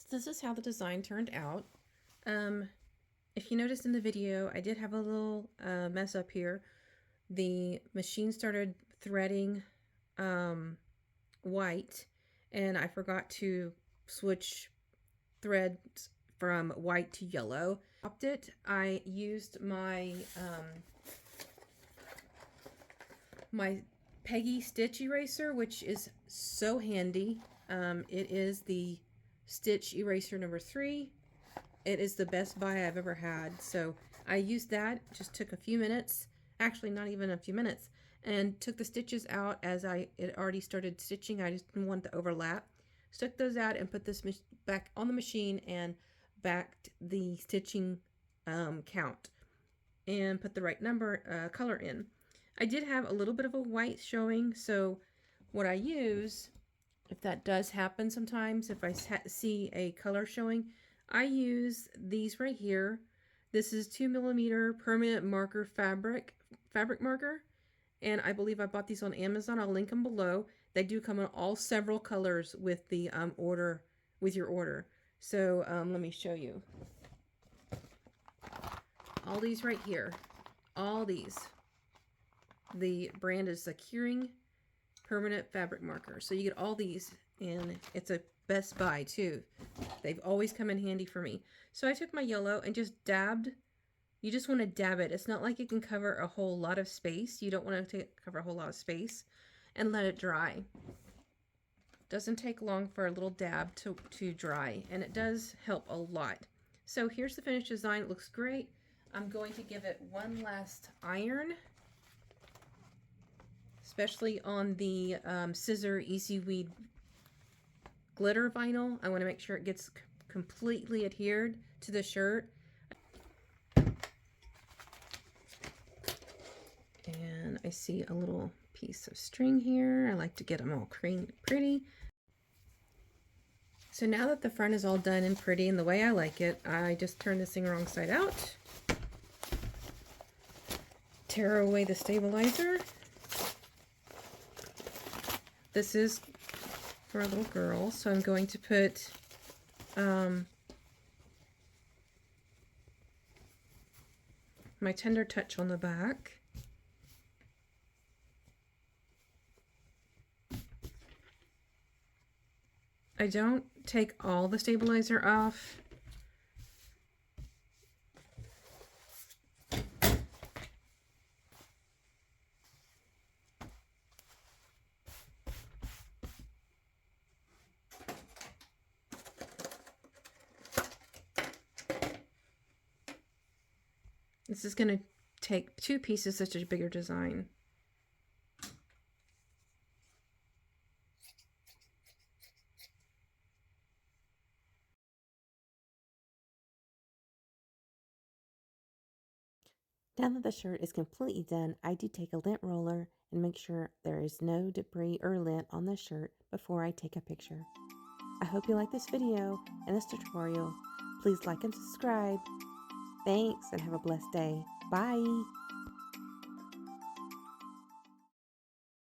this is how the design turned out. If you noticed in the video, I did have a little mess up here. The machine started threading white, and I forgot to switch threads from white to yellow. I used my my Peggy stitch eraser, which is so handy. It is the stitch eraser number 3. It is the best buy I've ever had. So I used that, just took a few minutes, actually not even a few minutes, and took the stitches out as it already started stitching. I just didn't want the overlap. Stuck those out and put this back on the machine and backed the stitching count and put the right number color in. I did have a little bit of a white showing, so what I use, if that does happen sometimes, if I see a color showing, I use these right here. This is 2mm permanent marker fabric marker, and I believe I bought these on Amazon. I'll link them below. They do come in all several colors with the your order. So let me show you. All these right here, all these. The brand is the Curing Permanent Fabric Marker. So you get all these, and it's a best buy too. They've always come in handy for me. So I took my yellow and just dabbed. You just want to dab it. It's not like it can cover a whole lot of space. You don't want to cover a whole lot of space, and let it dry. Doesn't take long for a little dab to dry, and it does help a lot. So here's the finished design. It looks great. I'm going to give it one last iron, especially on the Siser Easy Weed glitter vinyl. I want to make sure it gets completely adhered to the shirt. And I see a little piece of string here. I like to get them all pretty. So now that the front is all done and pretty and the way I like it, I just turn this thing wrong side out. Tear away the stabilizer. This is for a little girl, so I'm going to put my Tender Touch on the back. I don't take all the stabilizer off. This is going to take 2 pieces, such a bigger design. Now that the shirt is completely done, I do take a lint roller and make sure there is no debris or lint on the shirt before I take a picture. I hope you like this video and this tutorial. Please like and subscribe. Thanks and have a blessed day. Bye!